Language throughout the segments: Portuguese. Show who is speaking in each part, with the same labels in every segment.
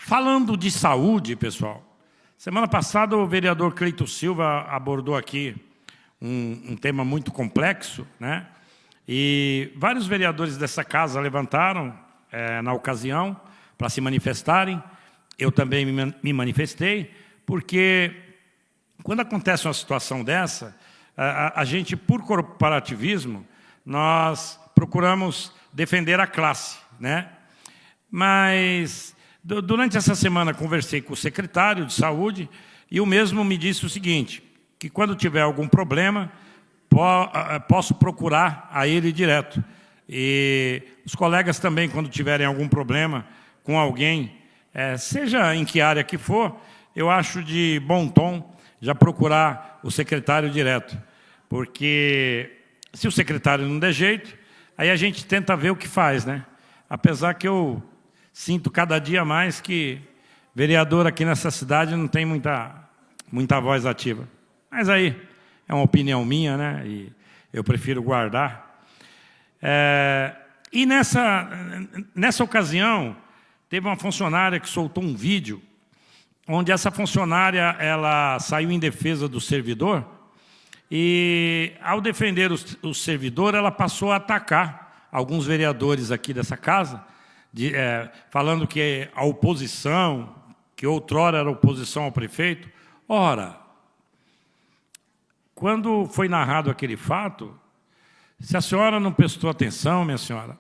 Speaker 1: Falando de saúde, pessoal, semana passada o vereador Cleito Silva abordou aqui um tema muito complexo, né? E vários vereadores dessa casa levantaram na ocasião para se manifestarem. Eu também me manifestei, porque quando acontece uma situação dessa, a gente, por corporativismo, nós procuramos defender a classe, né? Mas durante essa semana conversei com o secretário de saúde e o mesmo me disse o seguinte, que quando tiver algum problema, posso procurar a ele direto. E os colegas também, quando tiverem algum problema com alguém, seja em que área que for, eu acho de bom tom já procurar o secretário direto. Porque se o secretário não der jeito, aí a gente tenta ver o que faz, né? Apesar que eu sinto cada dia mais que vereador aqui nessa cidade não tem muita voz ativa. Mas aí é uma opinião minha, né? E eu prefiro guardar. E nessa ocasião, teve uma funcionária que soltou um vídeo onde essa funcionária ela saiu em defesa do servidor e, ao defender o servidor, ela passou a atacar alguns vereadores aqui dessa casa, falando que a oposição, que outrora era oposição ao prefeito. Ora, quando foi narrado aquele fato, se a senhora não prestou atenção, minha senhora,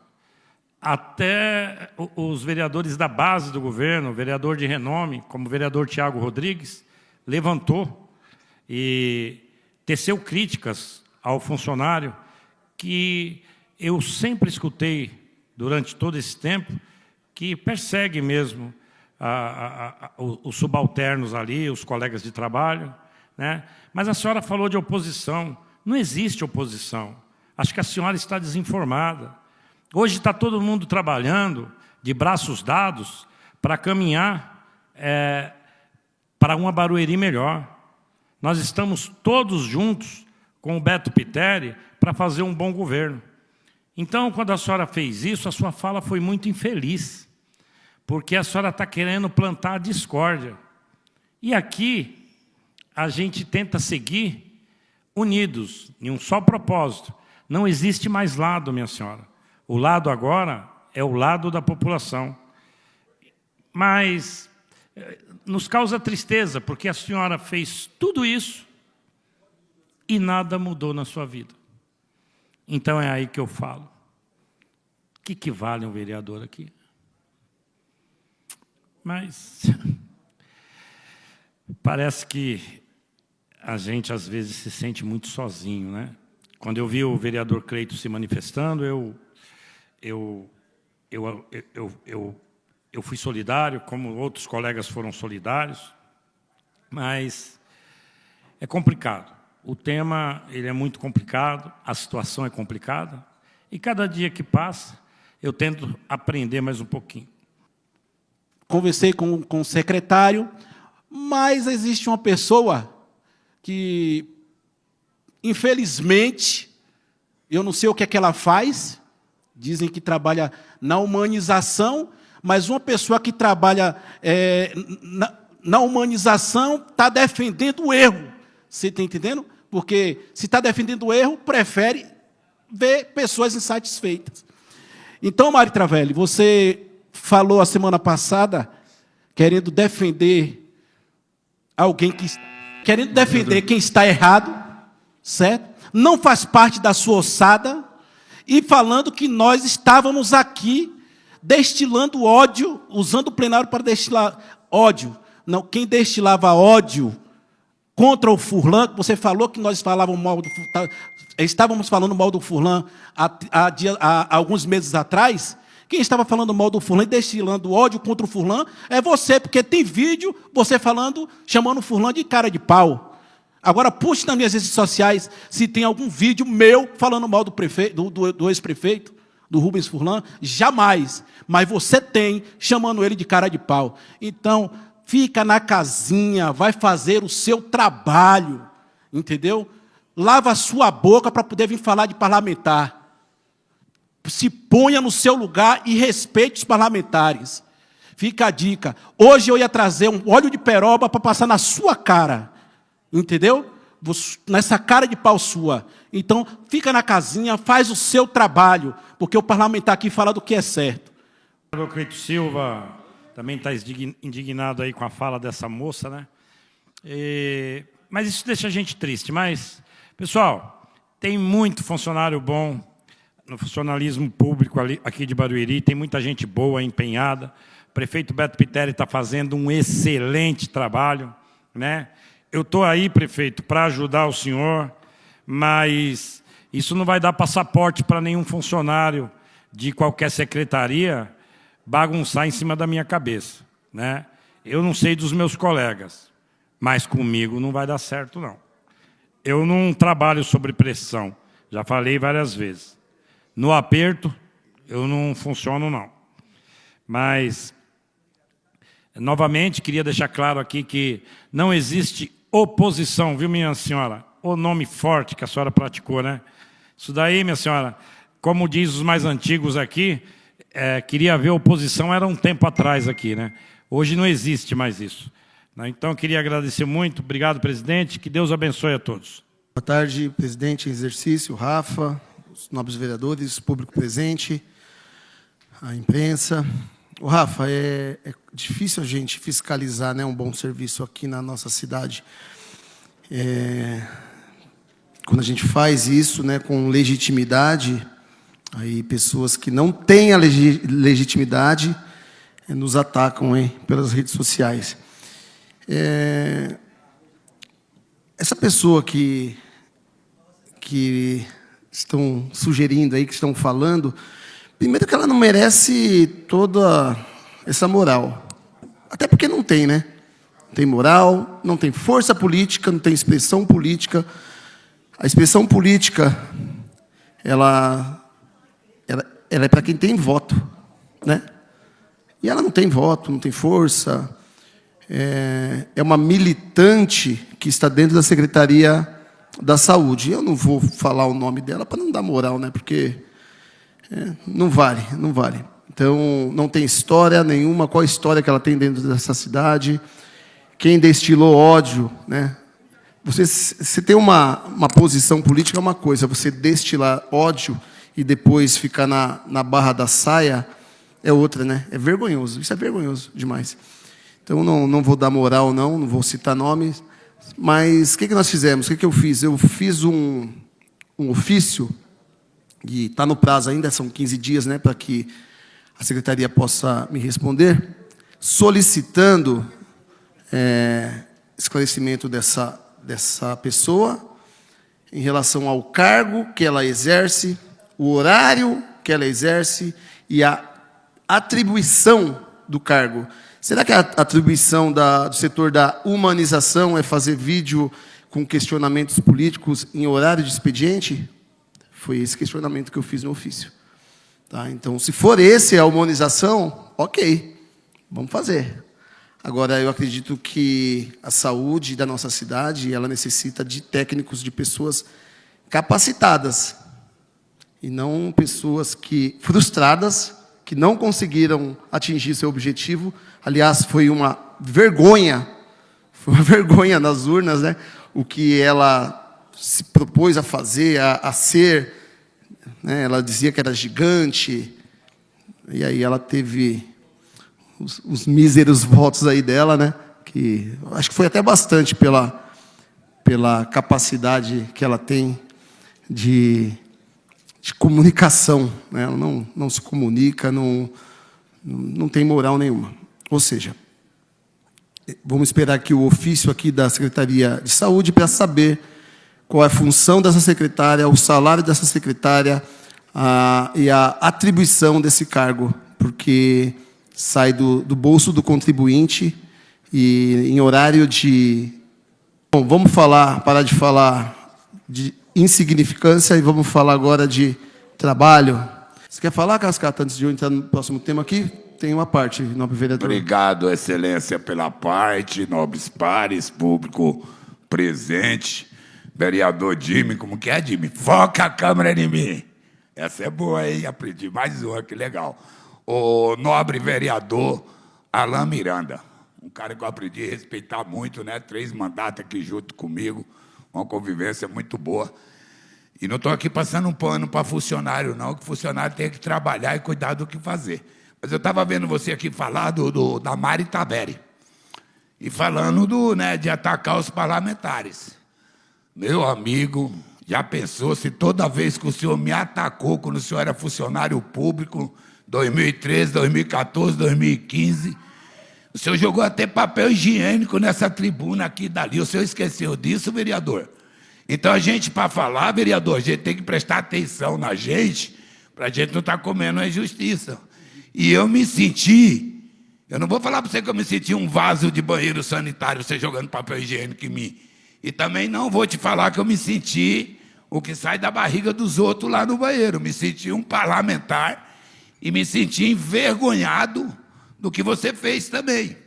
Speaker 1: até os vereadores da base do governo, o vereador de renome, como o vereador Tiago Rodrigues, levantou e teceu críticas ao funcionário que eu sempre escutei durante todo esse tempo, que persegue mesmo os subalternos ali, os colegas de trabalho, né? Mas a senhora falou de oposição. Não existe oposição. Acho que a senhora está desinformada. Hoje está todo mundo trabalhando de braços dados para caminhar para uma Barueri melhor. Nós estamos todos juntos com o Beto Pitteri para fazer um bom governo. Então, quando a senhora fez isso, a sua fala foi muito infeliz, porque a senhora está querendo plantar a discórdia. E aqui, a gente tenta seguir unidos, em um só propósito. Não existe mais lado, minha senhora. O lado agora é o lado da população. Mas nos causa tristeza, porque a senhora fez tudo isso e nada mudou na sua vida. Então é aí que eu falo. O que vale um vereador aqui? Mas parece que a gente às vezes se sente muito sozinho, né? Quando eu vi o vereador Cleito se manifestando, eu fui solidário, como outros colegas foram solidários, mas é complicado. O tema ele é muito complicado, a situação é complicada, e cada dia que passa, eu tento aprender mais um pouquinho.
Speaker 2: Conversei com o secretário, mas existe uma pessoa que, infelizmente, eu não sei o que é que ela faz, dizem que trabalha na humanização, mas uma pessoa que trabalha na humanização está defendendo o erro. Você está entendendo? Porque se está defendendo o erro, prefere ver pessoas insatisfeitas. Então, Mari Travelli, você falou a semana passada querendo defender alguém querendo defender quem está errado, certo? Não faz parte da sua ossada, e falando que nós estávamos aqui destilando ódio, usando o plenário para destilar ódio. Não, quem destilava ódio contra o Furlan, você falou que nós estávamos falando mal do Furlan há alguns meses atrás. Quem estava falando mal do Furlan e destilando ódio contra o Furlan é você, porque tem vídeo você chamando o Furlan de cara de pau. Agora, puxe nas minhas redes sociais se tem algum vídeo meu falando mal do prefeito, do ex-prefeito, do Rubens Furlan. Jamais. Mas você tem, chamando ele de cara de pau. Então, fica na casinha, vai fazer o seu trabalho, entendeu? Lava a sua boca para poder vir falar de parlamentar. Se ponha no seu lugar e respeite os parlamentares. Fica a dica. Hoje eu ia trazer um óleo de peroba para passar na sua cara. Entendeu? Nessa cara de pau sua. Então, fica na casinha, faz o seu trabalho, porque o parlamentar aqui fala do que é certo.
Speaker 1: O vereador Cleito Silva também está indignado aí com a fala dessa moça, né? Mas isso deixa a gente triste. Mas, pessoal, tem muito funcionário bom no funcionalismo público aqui de Barueri, tem muita gente boa, empenhada. O prefeito Beto Piteri está fazendo um excelente trabalho, né? Eu estou aí, prefeito, para ajudar o senhor, mas isso não vai dar passaporte para nenhum funcionário de qualquer secretaria bagunçar em cima da minha cabeça, né? Eu não sei dos meus colegas, mas comigo não vai dar certo, não. Eu não trabalho sob pressão, já falei várias vezes. No aperto, eu não funciono, não. Mas, novamente, queria deixar claro aqui que não existe oposição, viu, minha senhora? O nome forte que a senhora praticou, né? Isso daí, minha senhora, como diz os mais antigos aqui, queria ver oposição era um tempo atrás aqui, né? Hoje não existe mais isso. Então, eu queria agradecer muito. Obrigado, presidente. Que Deus abençoe a todos.
Speaker 3: Boa tarde, presidente em exercício, Rafa, os nobres vereadores, público presente, a imprensa. Rafa, é difícil a gente fiscalizar, né, um bom serviço aqui na nossa cidade. Quando a gente faz isso, né, com legitimidade, aí pessoas que não têm a legitimidade nos atacam pelas redes sociais. Essa pessoa que estão sugerindo aí, que estão falando, primeiro que ela não merece toda essa moral. Até porque não tem, né? Não tem moral, não tem força política, não tem expressão política. A expressão política, ela é para quem tem voto, né? E ela não tem voto, não tem força. É uma militante que está dentro da Secretaria da Saúde. Eu não vou falar o nome dela para não dar moral, né? Porque não vale, não vale. Então, não tem história nenhuma. Qual a história que ela tem dentro dessa cidade? Quem destilou ódio, né? Você tem uma posição política, é uma coisa. Você destilar ódio e depois ficar na barra da saia é outra, né? É vergonhoso. Isso é vergonhoso demais. Então, não vou dar moral, não vou citar nomes. Mas o que nós fizemos? O que eu fiz? Eu fiz um ofício, e está no prazo ainda, são 15 dias, né, para que a secretaria possa me responder, solicitando esclarecimento dessa pessoa em relação ao cargo que ela exerce, o horário que ela exerce e a atribuição do cargo. Será que a atribuição do setor da humanização é fazer vídeo com questionamentos políticos em horário de expediente? Foi esse questionamento que eu fiz no ofício. Tá? Então, se for esse a humanização, ok, vamos fazer. Agora, eu acredito que a saúde da nossa cidade, ela necessita de técnicos, de pessoas capacitadas, e não pessoas frustradas, que não conseguiram atingir seu objetivo. Aliás, foi uma vergonha nas urnas, né? O que ela se propôs a fazer, a ser, né? Ela dizia que era gigante, e aí ela teve os míseros votos aí dela, né? Que acho que foi até bastante pela capacidade que ela tem de comunicação, né? Ela não se comunica, não tem moral nenhuma. Ou seja, vamos esperar aqui o ofício aqui da Secretaria de Saúde para saber qual é a função dessa secretária, o salário dessa secretária e a atribuição desse cargo, porque sai do bolso do contribuinte e em horário de... Bom, vamos parar de falar de insignificância e vamos falar agora de trabalho. Você quer falar, Cascata, antes de eu entrar no próximo tema aqui? Tem uma parte, nobre vereador.
Speaker 4: Obrigado, excelência, pela parte, nobres pares, público presente. Vereador Jimmy, como que é, Jimmy? Foca a câmera em mim. Essa é boa, hein? Aprendi mais uma, que legal. O nobre vereador Alain Miranda, um cara que eu aprendi a respeitar muito, né? 3 mandatos aqui junto comigo, uma convivência muito boa. E não estou aqui passando um pano para funcionário, não, que funcionário tem que trabalhar e cuidar do que fazer. Mas eu estava vendo você aqui falar da Mari Taveri, e falando de atacar os parlamentares. Meu amigo, já pensou se toda vez que o senhor me atacou, quando o senhor era funcionário público, 2013, 2014, 2015, o senhor jogou até papel higiênico nessa tribuna aqui e dali. O senhor esqueceu disso, vereador? Então, a gente, para falar, vereador, a gente tem que prestar atenção na gente, para a gente não estar comendo a injustiça. E eu me senti, eu não vou falar para você que eu me senti um vaso de banheiro sanitário, você jogando papel higiênico em mim. E também não vou te falar que eu me senti o que sai da barriga dos outros lá no banheiro. Me senti um parlamentar e me senti envergonhado do que você fez também.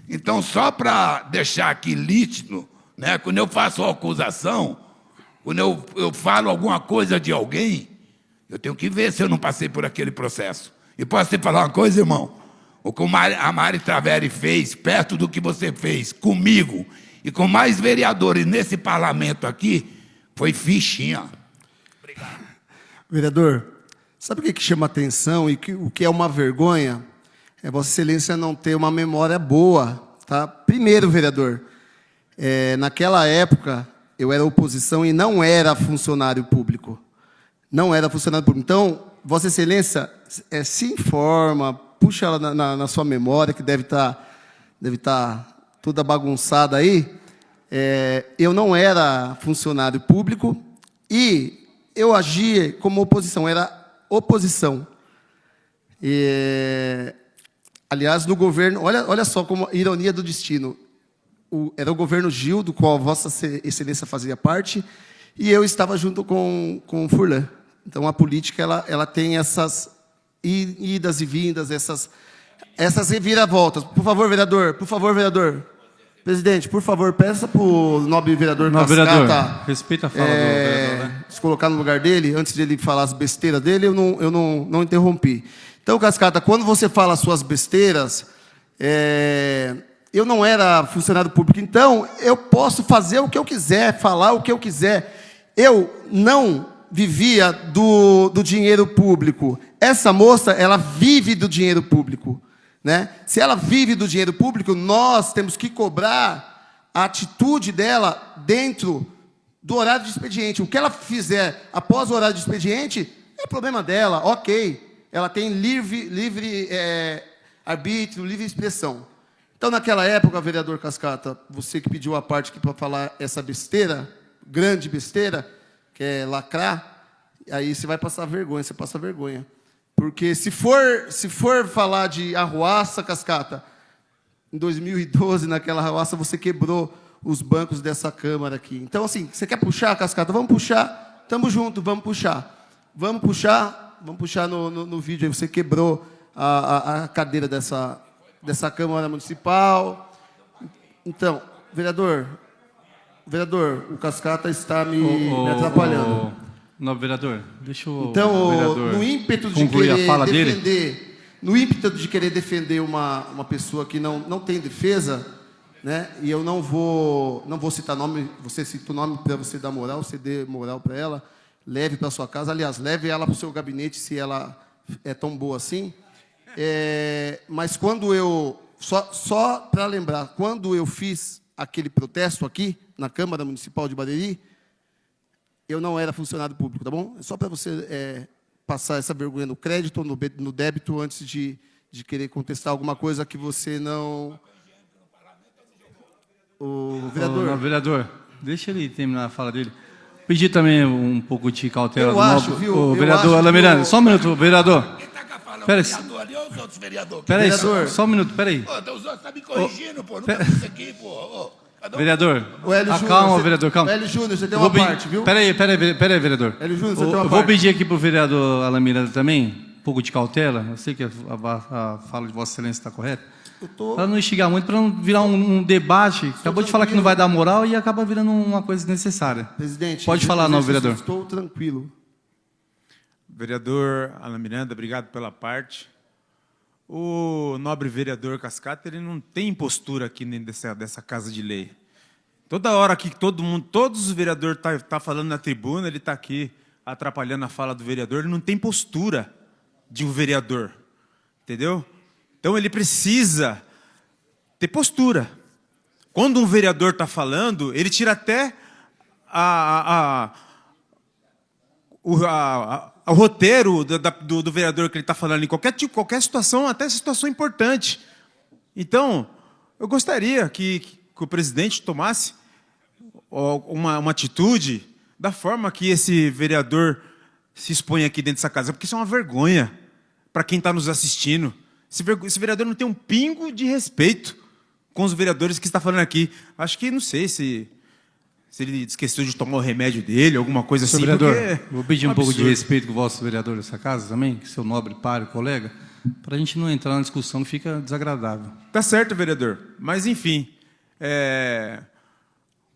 Speaker 4: Então, só para deixar aqui nítido, né, quando eu faço uma acusação, quando eu falo alguma coisa de alguém, eu tenho que ver se eu não passei por aquele processo. E posso te falar uma coisa, irmão? O que a Mari Taveri fez, perto do que você fez comigo e com mais vereadores nesse parlamento aqui, foi fichinha. Obrigado.
Speaker 3: Vereador, sabe o que chama atenção e o que é uma vergonha? É Vossa Excelência não ter uma memória boa. Tá? Primeiro, vereador, naquela época eu era oposição e não era funcionário público. Não era funcionário público. Então, Vossa Excelência se informa, puxa ela na sua memória, que deve estar toda bagunçada aí. Eu não era funcionário público e eu agia como oposição, era oposição. Aliás, no governo, olha só como ironia do destino. Era o governo Gil, do qual Vossa Excelência fazia parte, e eu estava junto com o Furlan. Então, a política ela tem essas idas e vindas, essas reviravoltas. Por favor, vereador. Por favor, vereador. Presidente, por favor, peça para o nobre vereador Cascata,
Speaker 5: respeita a fala do vereador, né?
Speaker 3: Se colocar no lugar dele, antes de ele falar as besteiras dele, eu não interrompi. Então, Cascata, quando você fala as suas besteiras, eu não era funcionário público, então eu posso fazer o que eu quiser, falar o que eu quiser. Eu não vivia do dinheiro público. Essa moça, ela vive do dinheiro público, né? Se ela vive do dinheiro público, nós temos que cobrar a atitude dela dentro do horário de expediente. O que ela fizer após o horário de expediente é problema dela, ok. Ela tem livre arbítrio, livre expressão. Então, naquela época, vereador Cascata, você que pediu a parte aqui para falar essa besteira, grande besteira, que é lacrar, aí você vai passar vergonha, você passa vergonha. Porque se for falar de arruaça, Cascata, em 2012, naquela arruaça, você quebrou os bancos dessa Câmara aqui. Então, assim, você quer puxar, Cascata? Vamos puxar, estamos juntos, vamos puxar. Vamos puxar no vídeo aí, você quebrou a cadeira dessa Câmara Municipal. Então, vereador, o Cascata está me atrapalhando.
Speaker 5: Nobre vereador, deixa o
Speaker 3: então,
Speaker 5: vereador
Speaker 3: no ímpeto de
Speaker 5: concluir
Speaker 3: querer
Speaker 5: a fala
Speaker 3: defender,
Speaker 5: dele.
Speaker 3: No ímpeto de querer defender uma pessoa que não tem defesa, né? E eu não vou citar nome, você cita o nome para você dar moral, você dê moral para ela, leve para sua casa, aliás, leve ela para o seu gabinete se ela é tão boa assim. Mas quando eu, só para lembrar, quando eu fiz aquele protesto aqui, na Câmara Municipal de Barueri, eu não era funcionário público, tá bom? É só para você passar essa vergonha no crédito ou no débito antes de querer contestar alguma coisa que você não...
Speaker 5: Vereador, deixa ele terminar a fala dele. Pedir também um pouco de cautela.
Speaker 3: Eu acho, viu?
Speaker 5: O vereador Alain Miranda. Só um minuto, vereador. Pera aí, só um minuto, pera aí.
Speaker 4: Os outros estão me corrigindo, pô. Não tá isso aqui, pô.
Speaker 5: Vereador,
Speaker 3: calma,
Speaker 5: vereador, calma.
Speaker 3: Hélio Júnior, você tem uma parte, viu?
Speaker 5: Pera aí, vereador.
Speaker 3: Hélio Júnior, você tem uma parte.
Speaker 5: Vou pedir aqui para o vereador Alain Miranda também, um pouco de cautela. Eu sei que a fala de Vossa Excelência está correta. Para não instigar muito, para não virar um debate. Acabou de falar que não vai dar moral e acaba virando uma coisa desnecessária.
Speaker 3: Presidente,
Speaker 5: pode falar, não, vereador.
Speaker 3: Estou tranquilo.
Speaker 6: Vereador Alain Miranda, obrigado pela parte. O nobre vereador Cascata, ele não tem impostura aqui dentro dessa casa de lei. Toda hora que todos os vereadores tá falando na tribuna, ele está aqui atrapalhando a fala do vereador, ele não tem postura de um vereador, entendeu? Então ele precisa ter postura. Quando um vereador está falando, ele tira até o roteiro do vereador que ele está falando em qualquer situação, até situação importante. Então, eu gostaria que o presidente tomasse uma atitude da forma que esse vereador se expõe aqui dentro dessa casa, porque isso é uma vergonha para quem está nos assistindo. Esse vereador não tem um pingo de respeito com os vereadores que está falando aqui. Acho que, não sei se ele esqueceu de tomar o remédio dele, alguma coisa assim.
Speaker 5: Vereador, vou pedir um pouco de respeito com o vosso vereador dessa casa também, seu nobre páreo, colega, para a gente não entrar na discussão que fica desagradável.
Speaker 6: Tá certo, vereador. Mas, enfim,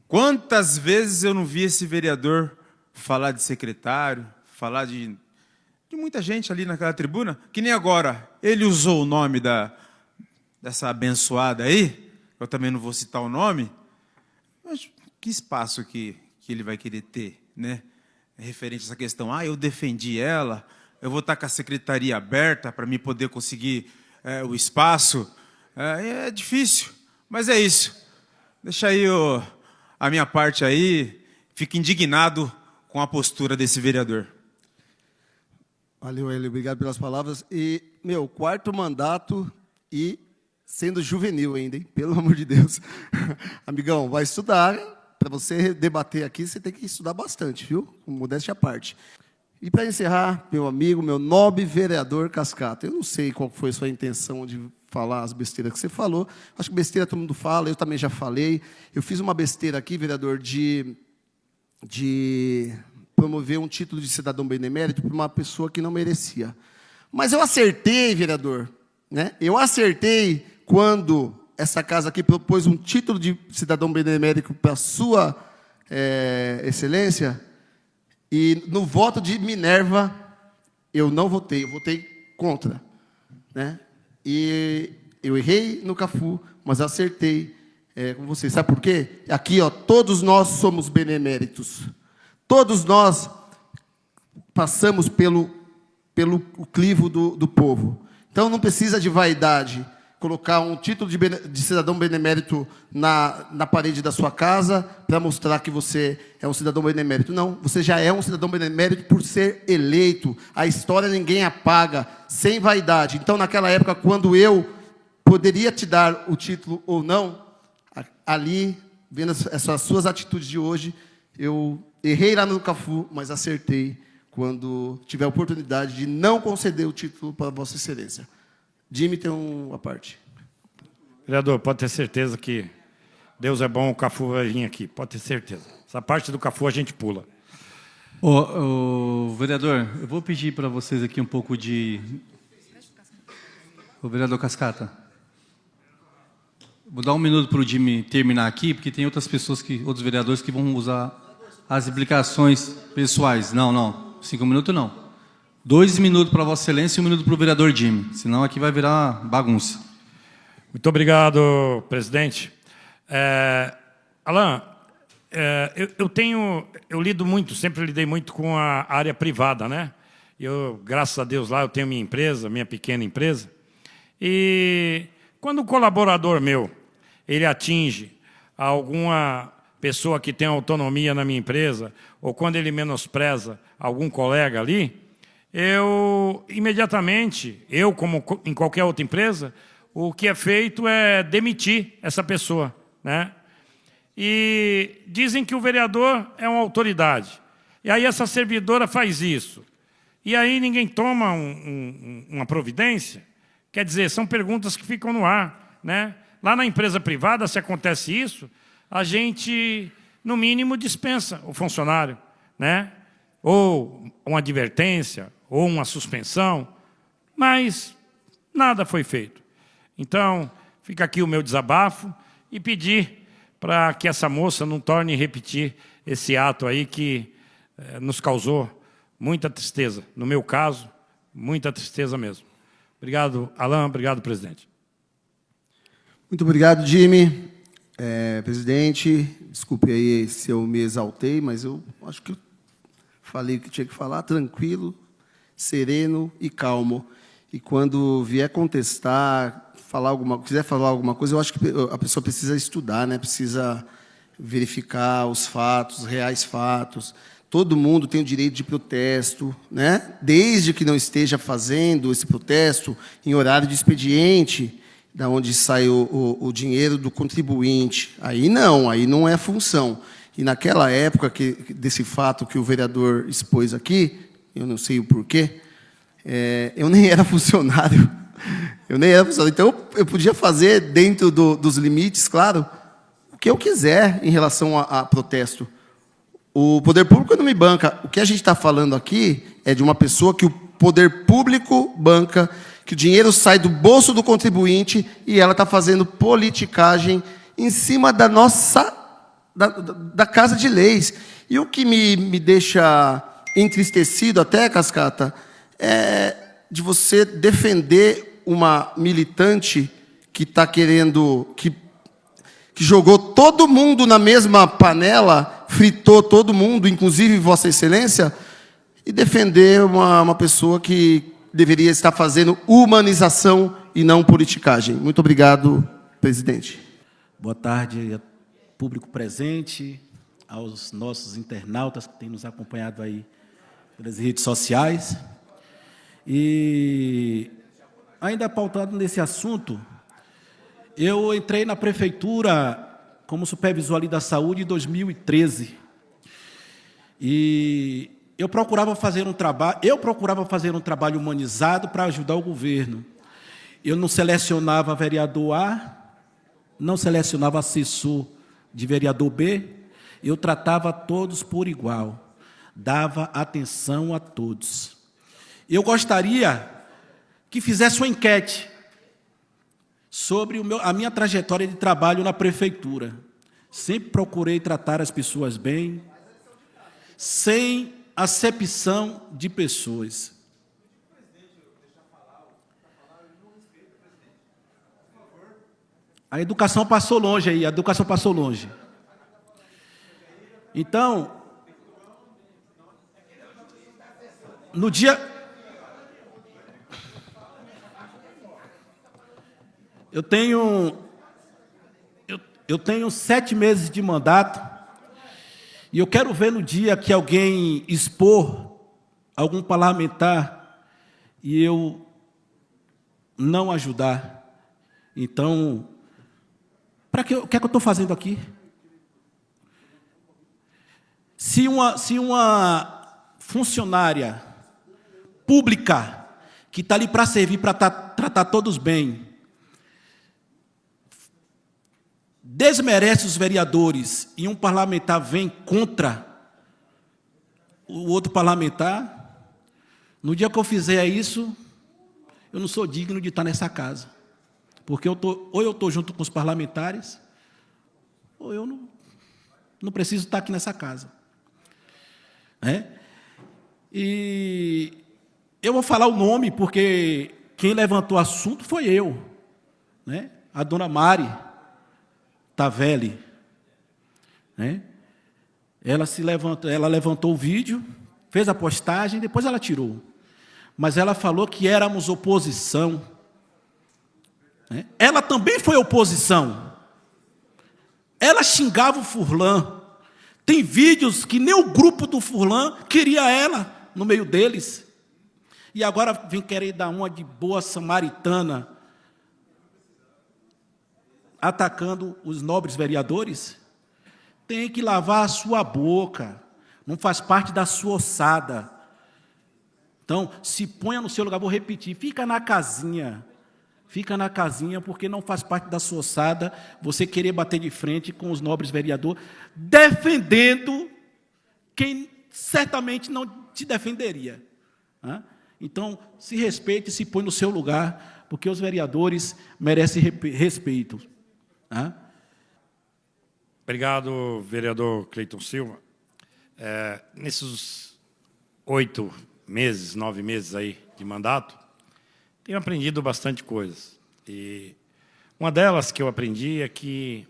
Speaker 6: quantas vezes eu não vi esse vereador falar de secretário, falar de muita gente ali naquela tribuna, que nem agora ele usou o nome dessa abençoada aí, eu também não vou citar o nome, mas que espaço que ele vai querer ter, né? Referente a essa questão, eu defendi ela, eu vou estar com a secretaria aberta para mim poder conseguir o espaço. É difícil, mas é isso. Deixa aí a minha parte aí, fico indignado com a postura desse vereador.
Speaker 3: Valeu, Hélio, obrigado pelas palavras. E, meu, 4º mandato e sendo juvenil ainda, hein? Pelo amor de Deus. Amigão, vai estudar. Para você debater aqui, você tem que estudar bastante, viu? Com modéstia à parte. E para encerrar, meu amigo, meu nobre vereador Cascata, eu não sei qual foi a sua intenção de falar as besteiras que você falou. Acho que besteira todo mundo fala, eu também já falei. Eu fiz uma besteira aqui, vereador, de promover um título de cidadão benemérito para uma pessoa que não merecia. Mas eu acertei, vereador, né? Eu acertei quando essa casa aqui propôs um título de cidadão benemérito para sua excelência, e no voto de Minerva eu não votei, eu votei contra, né? E eu errei no Cafu, mas acertei com você. Sabe por quê? Aqui, todos nós somos beneméritos. Todos nós passamos pelo crivo do povo. Então não precisa de vaidade colocar um título de cidadão benemérito na parede da sua casa para mostrar que você é um cidadão benemérito. Não, você já é um cidadão benemérito por ser eleito. A história ninguém apaga, sem vaidade. Então, naquela época, quando eu poderia te dar o título ou não, ali, vendo essas suas atitudes de hoje, eu errei lá no Cafu, mas acertei quando tiver a oportunidade de não conceder o título para Vossa Excelência. Jimmy tem uma parte.
Speaker 1: Vereador, pode ter certeza que Deus é bom, o Cafu vai vir aqui. Pode ter certeza. Essa parte do Cafu a gente pula.
Speaker 5: Vereador, eu vou pedir para vocês aqui um pouco de... O vereador Cascata. Vou dar um minuto para o Jimmy terminar aqui, porque tem outros vereadores que vão usar as implicações pessoais. Não. 5 minutos não. 2 minutos para Vossa Excelência e 1 minuto para o vereador Jimmy. Senão aqui vai virar bagunça.
Speaker 1: Muito obrigado, presidente. Alain, eu lido muito, sempre lidei muito com a área privada, né? Graças a Deus, lá eu tenho minha empresa, minha pequena empresa. E quando um colaborador meu, ele atinge alguma pessoa que tem autonomia na minha empresa, ou quando ele menospreza algum colega ali, imediatamente, como em qualquer outra empresa, o que é feito é demitir essa pessoa, né? E dizem que o vereador é uma autoridade. E aí essa servidora faz isso. E aí ninguém toma uma providência. Quer dizer, são perguntas que ficam no ar, né? Lá na empresa privada, se acontece isso, a gente, no mínimo, dispensa o funcionário, né? Ou uma advertência, ou uma suspensão, mas nada foi feito. Então, fica aqui o meu desabafo e pedir para que essa moça não torne a repetir esse ato aí que nos causou muita tristeza. No meu caso, muita tristeza mesmo. Obrigado, Alain. Obrigado, presidente.
Speaker 3: Muito obrigado, Jimmy. Presidente, desculpe aí se eu me exaltei, mas eu acho que eu falei o que tinha que falar, tranquilo, sereno e calmo. E quando vier contestar, quiser falar alguma coisa, eu acho que a pessoa precisa estudar, né? Precisa verificar os fatos, os reais fatos. Todo mundo tem o direito de protesto, né? Desde que não esteja fazendo esse protesto em horário de expediente, da onde sai o dinheiro do contribuinte. Aí não é função. E naquela época desse fato que o vereador expôs aqui, eu não sei o porquê, eu nem era funcionário. Então, eu podia fazer, dentro dos limites, claro, o que eu quiser em relação a protesto. O poder público não me banca. O que a gente está falando aqui é de uma pessoa que o poder público banca, que o dinheiro sai do bolso do contribuinte e ela está fazendo politicagem em cima da Casa de Leis. E o que me deixa entristecido até, Cascata, é de você defender uma militante que está querendo, que jogou todo mundo na mesma panela, fritou todo mundo, inclusive Vossa Excelência, e defender uma pessoa que deveria estar fazendo humanização e não politicagem. Muito obrigado, presidente.
Speaker 2: Boa tarde ao público presente, aos nossos internautas que têm nos acompanhado aí pelas redes sociais. E, ainda pautado nesse assunto, eu entrei na prefeitura como supervisor ali da saúde em 2013. E eu procurava fazer um trabalho humanizado para ajudar o governo. Eu não selecionava vereador A, não selecionava assessor de vereador B, eu tratava todos por igual, dava atenção a todos. Eu gostaria que fizesse uma enquete sobre a minha trajetória de trabalho na prefeitura. Sempre procurei tratar as pessoas bem, sem acepção de pessoas. A educação passou longe aí, a educação passou longe. Então, no dia... Eu tenho 7 meses de mandato, e eu quero ver no dia que alguém expor algum parlamentar e eu não ajudar. Então, o que é que eu estou fazendo aqui? Se uma funcionária pública que está ali para servir, para tratar todos bem, desmerece os vereadores e um parlamentar vem contra o outro parlamentar, no dia que eu fizer isso, eu não sou digno de estar nessa casa. Porque ou eu estou junto com os parlamentares, ou eu não preciso estar aqui nessa casa. E eu vou falar o nome, porque quem levantou o assunto foi eu, a dona Mari Tavelli, ela levantou o vídeo, fez a postagem, depois ela tirou. Mas ela falou que éramos oposição. Ela também foi oposição. Ela xingava o Furlan. Tem vídeos que nem o grupo do Furlan queria ela no meio deles. E agora vem querer dar uma de boa samaritana, atacando os nobres vereadores. Tem que lavar a sua boca, não faz parte da sua ossada. Então, se ponha no seu lugar, vou repetir, fica na casinha, porque não faz parte da sua ossada você querer bater de frente com os nobres vereadores, defendendo quem certamente não te defenderia. Então, se respeite e se põe no seu lugar, porque os vereadores merecem respeito.
Speaker 1: Obrigado, vereador Cleiton Silva. Nesses 8 meses, 9 meses aí de mandato, tenho aprendido bastante coisas. E uma delas que eu aprendi é que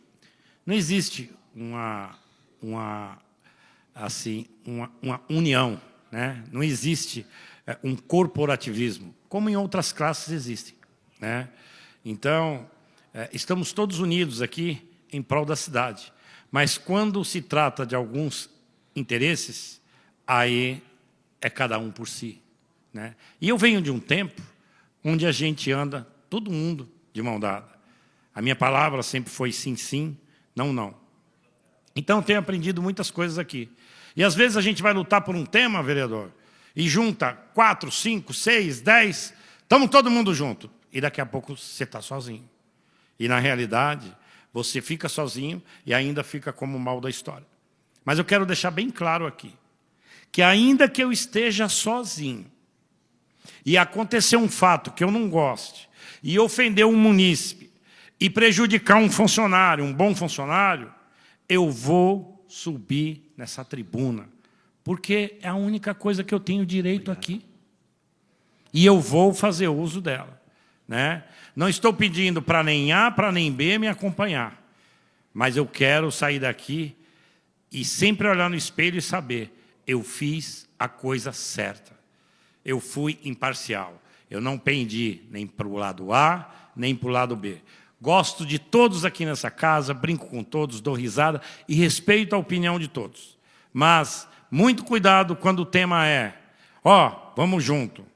Speaker 1: não existe uma união, né? Não existe um corporativismo, como em outras classes existem, né? Então, estamos todos unidos aqui em prol da cidade. Mas quando se trata de alguns interesses, aí é cada um por si, né? E eu venho de um tempo onde a gente anda, todo mundo, de mão dada. A minha palavra sempre foi sim, sim, não, não. Então, eu tenho aprendido muitas coisas aqui. E, às vezes, a gente vai lutar por um tema, vereador, e junta 4, 5, 6, 10, estamos todo mundo junto. E, daqui a pouco, você está sozinho. E, na realidade, você fica sozinho e ainda fica como o mal da história. Mas eu quero deixar bem claro aqui, que ainda que eu esteja sozinho, e acontecer um fato que eu não goste, e ofender um munícipe, e prejudicar um funcionário, um bom funcionário, eu vou subir nessa tribuna, porque é a única coisa que eu tenho direito aqui. E eu vou fazer uso dela, né? Não estou pedindo para nem A, para nem B me acompanhar, mas eu quero sair daqui e sempre olhar no espelho e saber, eu fiz a coisa certa. Eu fui imparcial. Eu não pendi nem para o lado A, nem para o lado B. Gosto de todos aqui nessa casa, brinco com todos, dou risada e respeito a opinião de todos. Mas muito cuidado quando o tema é, vamos junto.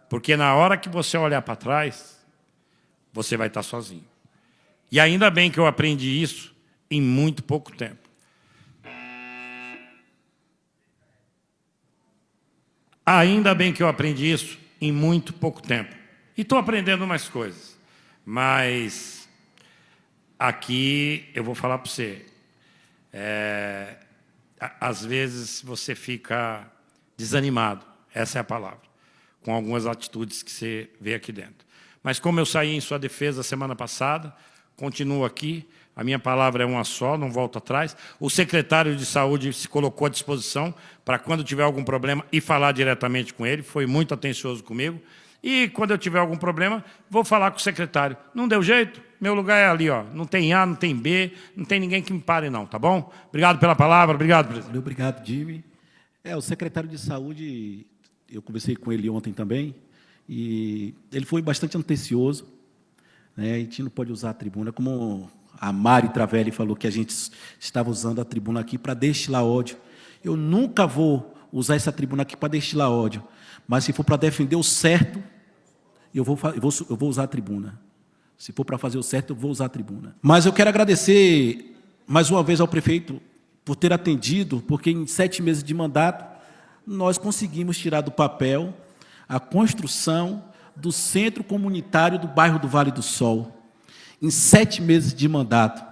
Speaker 1: Porque na hora que você olhar para trás, você vai estar sozinho. E ainda bem que eu aprendi isso em muito pouco tempo. Ainda bem que eu aprendi isso em muito pouco tempo. E estou aprendendo mais coisas. Mas aqui eu vou falar para você. Às vezes você fica desanimado, essa é a palavra, com algumas atitudes que você vê aqui dentro. Mas como eu saí em sua defesa semana passada, continuo aqui, a minha palavra é uma só, não volto atrás. O secretário de saúde se colocou à disposição para quando tiver algum problema e falar diretamente com ele, foi muito atencioso comigo. E quando eu tiver algum problema, vou falar com o secretário. Não deu jeito? Meu lugar é ali, não tem A, não tem B, não tem ninguém que me pare não, tá bom? Obrigado pela palavra, obrigado, presidente.
Speaker 2: Obrigado, Jimmy. O secretário de saúde, eu conversei com ele ontem também, e ele foi bastante atencioso, né? A gente não pode usar a tribuna, como a Mari Travelli falou que a gente estava usando a tribuna aqui para destilar ódio. Eu nunca vou usar essa tribuna aqui para destilar ódio, mas se for para defender o certo, eu vou usar a tribuna. Se for para fazer o certo, eu vou usar a tribuna. Mas eu quero agradecer mais uma vez ao prefeito por ter atendido, porque em 7 meses de mandato, nós conseguimos tirar do papel a construção do centro comunitário do bairro do Vale do Sol. Em 7 meses de mandato,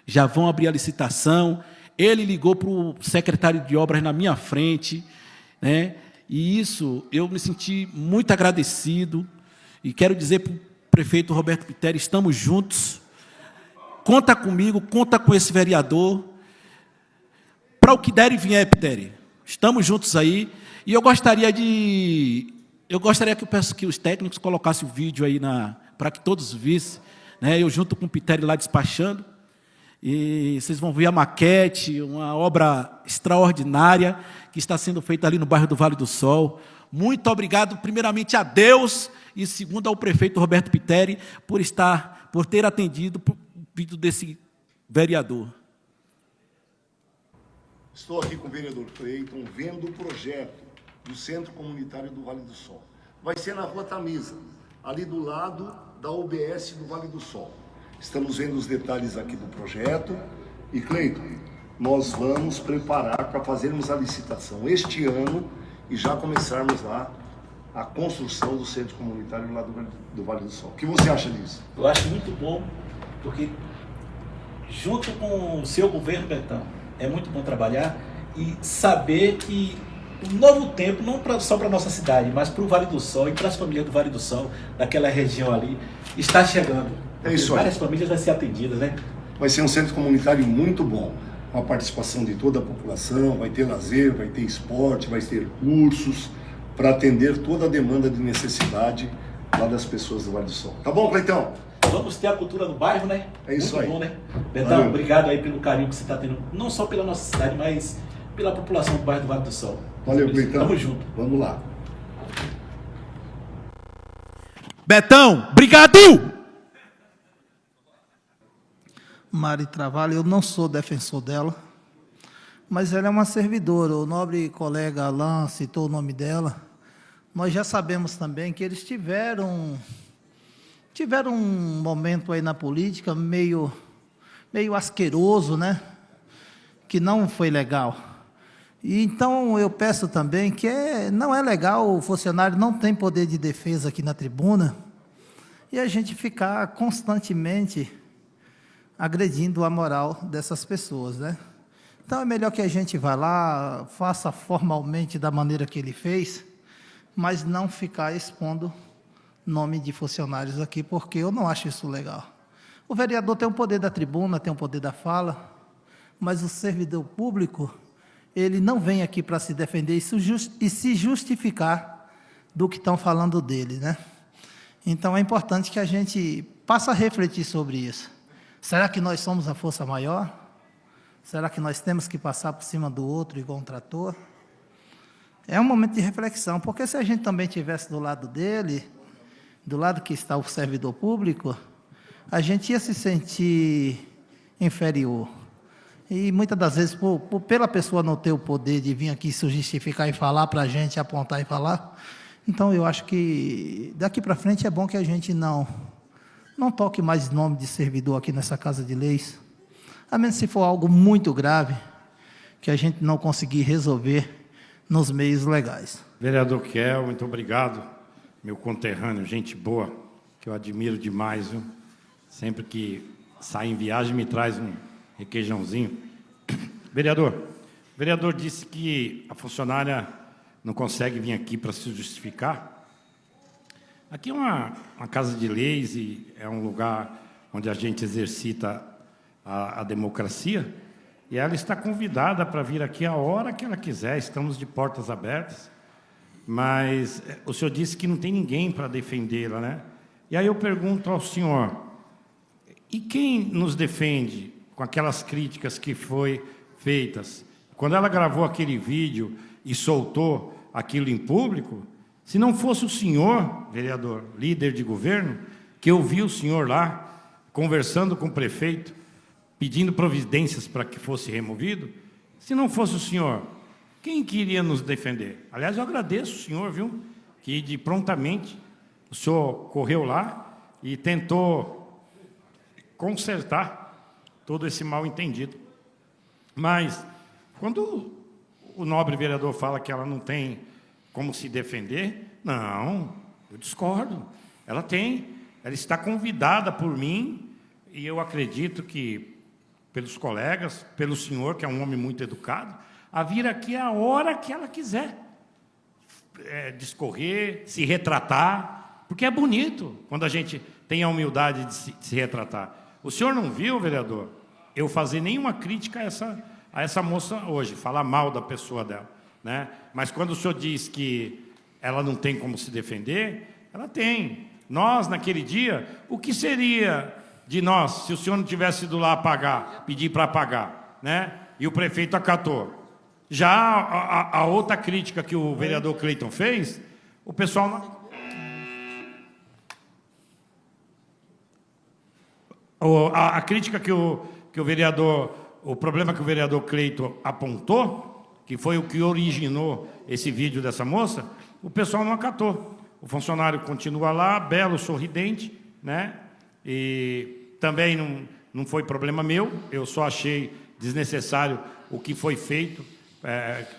Speaker 2: já vão abrir a licitação. Ele ligou para o secretário de obras na minha frente, né? E isso, eu me senti muito agradecido. E quero dizer para o prefeito Roberto Piteri, estamos juntos. Conta comigo, conta com esse vereador. Para o que der e vier, Piteri. Estamos juntos aí. E eu gostaria que os técnicos colocassem o vídeo aí para que todos vissem, né? Eu junto com o Piteri lá despachando. E vocês vão ver a maquete, uma obra extraordinária que está sendo feita ali no bairro do Vale do Sol. Muito obrigado, primeiramente, a Deus e, segundo, ao prefeito Roberto Piteri por ter atendido o pedido desse vereador.
Speaker 7: Estou aqui com o vereador Cleiton, vendo o projeto do Centro Comunitário do Vale do Sol. Vai ser na Rua Tamisa, ali do lado da UBS do Vale do Sol. Estamos vendo os detalhes aqui do projeto. E, Cleiton, nós vamos preparar para fazermos a licitação este ano e já começarmos lá a construção do Centro Comunitário lá do Vale do Sol. O que você acha disso?
Speaker 2: Eu acho muito bom, porque junto com o seu governo, Betão, é muito bom trabalhar e saber que um novo tempo, não só para a nossa cidade, mas para o Vale do Sol e para as famílias do Vale do Sol, daquela região ali, está chegando.
Speaker 7: É isso aí.
Speaker 2: Várias famílias vão ser atendidas, né?
Speaker 7: Vai ser um centro comunitário muito bom, com a participação de toda a população, vai ter lazer, vai ter esporte, vai ter cursos, para atender toda a demanda de necessidade lá das pessoas do Vale do Sol. Tá bom, Cleitão?
Speaker 2: Vamos ter a cultura no bairro, né?
Speaker 7: É isso
Speaker 2: muito
Speaker 7: aí.
Speaker 2: Bom, né? Betão,
Speaker 7: Valeu.
Speaker 2: obrigado aí pelo carinho que você está tendo, não só pela nossa cidade, mas pela população do bairro do Vale do Sol.
Speaker 7: Valeu, Cleitão.
Speaker 2: Tamo junto.
Speaker 7: Vamos lá.
Speaker 2: Betão, obrigado!
Speaker 8: Mari Travalho, eu não sou defensor dela, mas ela é uma servidora. O nobre colega Alain citou o nome dela. Nós já sabemos também que eles tiveram um momento aí na política meio asqueroso, né? Que não foi legal. E então eu peço também que não é legal, o funcionário não tem poder de defesa aqui na tribuna, e a gente ficar constantemente agredindo a moral dessas pessoas, né? Então é melhor que a gente vá lá, faça formalmente da maneira que ele fez, mas não ficar expondo nome de funcionários aqui, porque eu não acho isso legal. O vereador tem o poder da tribuna, tem o poder da fala, mas o servidor público, ele não vem aqui para se defender e se justificar do que estão falando dele, né? Então é importante que a gente passe a refletir sobre isso. Será que nós somos a força maior? Será que nós temos que passar por cima do outro igual um trator? É um momento de reflexão, porque se a gente também estivesse do lado dele, do lado que está o servidor público, a gente ia se sentir inferior. E muitas das vezes, pela pessoa não ter o poder de vir aqui se justificar e falar para a gente, apontar e falar, então eu acho que daqui para frente é bom que a gente não toque mais nome de servidor aqui nessa Casa de Leis, a menos se for algo muito grave, que a gente não conseguir resolver nos meios legais.
Speaker 1: Vereador Kiel, muito obrigado. Meu conterrâneo, gente boa, que eu admiro demais, viu? Sempre que sai em viagem, me traz um requeijãozinho. Vereador, o vereador disse que a funcionária não consegue vir aqui para se justificar. Aqui é uma casa de leis e é um lugar onde a gente exercita a democracia, e ela está convidada para vir aqui a hora que ela quiser, estamos de portas abertas, mas o senhor disse que não tem ninguém para defendê-la, né? E aí eu pergunto ao senhor, e quem nos defende com aquelas críticas que foi feitas? Quando ela gravou aquele vídeo e soltou aquilo em público, se não fosse o senhor, vereador, líder de governo, que eu vi o senhor lá, conversando com o prefeito, pedindo providências para que fosse removido, se não fosse o senhor, quem queria nos defender? Aliás, eu agradeço o senhor, viu, que de prontamente o senhor correu lá e tentou consertar todo esse mal-entendido. Mas, quando o nobre vereador fala que ela não tem como se defender, não, eu discordo. Ela tem, ela está convidada por mim, e eu acredito que pelos colegas, pelo senhor, que é um homem muito educado, a vir aqui a hora que ela quiser. Discorrer, se retratar, porque é bonito quando a gente tem a humildade de se retratar. O senhor não viu, vereador, eu fazer nenhuma crítica a essa moça hoje, falar mal da pessoa dela, né? Mas quando o senhor diz que ela não tem como se defender, ela tem. Nós, naquele dia, o que seria de nós, se o senhor não tivesse ido lá pagar, pedir para pagar, né? E o prefeito acatou. Já a outra crítica que o vereador Cleiton fez, o pessoal não... A crítica que o vereador, o problema que o vereador Cleiton apontou, que foi o que originou esse vídeo dessa moça, o pessoal não acatou. O funcionário continua lá, belo, sorridente, né? E também não foi problema meu, eu só achei desnecessário o que foi feito,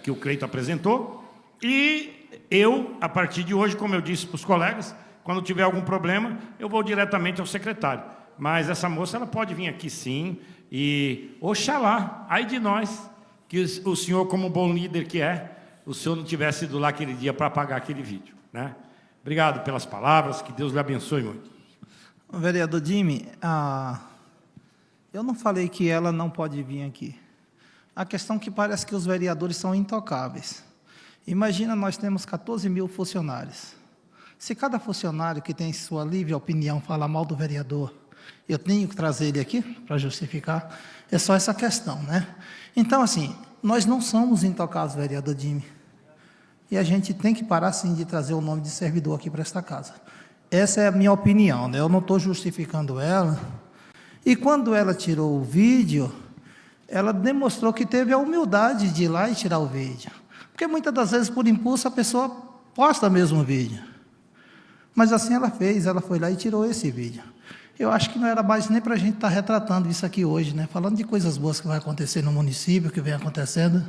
Speaker 1: que o Cleiton apresentou. E eu, a partir de hoje, como eu disse para os colegas, quando tiver algum problema, eu vou diretamente ao secretário. Mas essa moça, ela pode vir aqui sim, e oxalá, ai de nós, que o senhor, como bom líder que é, o senhor não tivesse ido lá aquele dia para apagar aquele vídeo, né? Obrigado pelas palavras, que Deus lhe abençoe muito.
Speaker 8: Vereador Jimmy, eu não falei que ela não pode vir aqui. A questão é que parece que os vereadores são intocáveis. Imagina, nós temos 14 mil funcionários. Se cada funcionário que tem sua livre opinião falar mal do vereador, eu tenho que trazer ele aqui para justificar, é só essa questão, né? Então, assim, nós não somos intocáveis, vereador Jimmy. E a gente tem que parar, sim, de trazer o nome de servidor aqui para esta casa. Essa é a minha opinião, né? Eu não estou justificando ela. E quando ela tirou o vídeo, ela demonstrou que teve a humildade de ir lá e tirar o vídeo. Porque muitas das vezes, por impulso, a pessoa posta mesmo o vídeo. Mas assim ela fez, ela foi lá e tirou esse vídeo. Eu acho que não era mais nem para a gente estar retratando isso aqui hoje, né? Falando de coisas boas que vai acontecer no município, que vem acontecendo.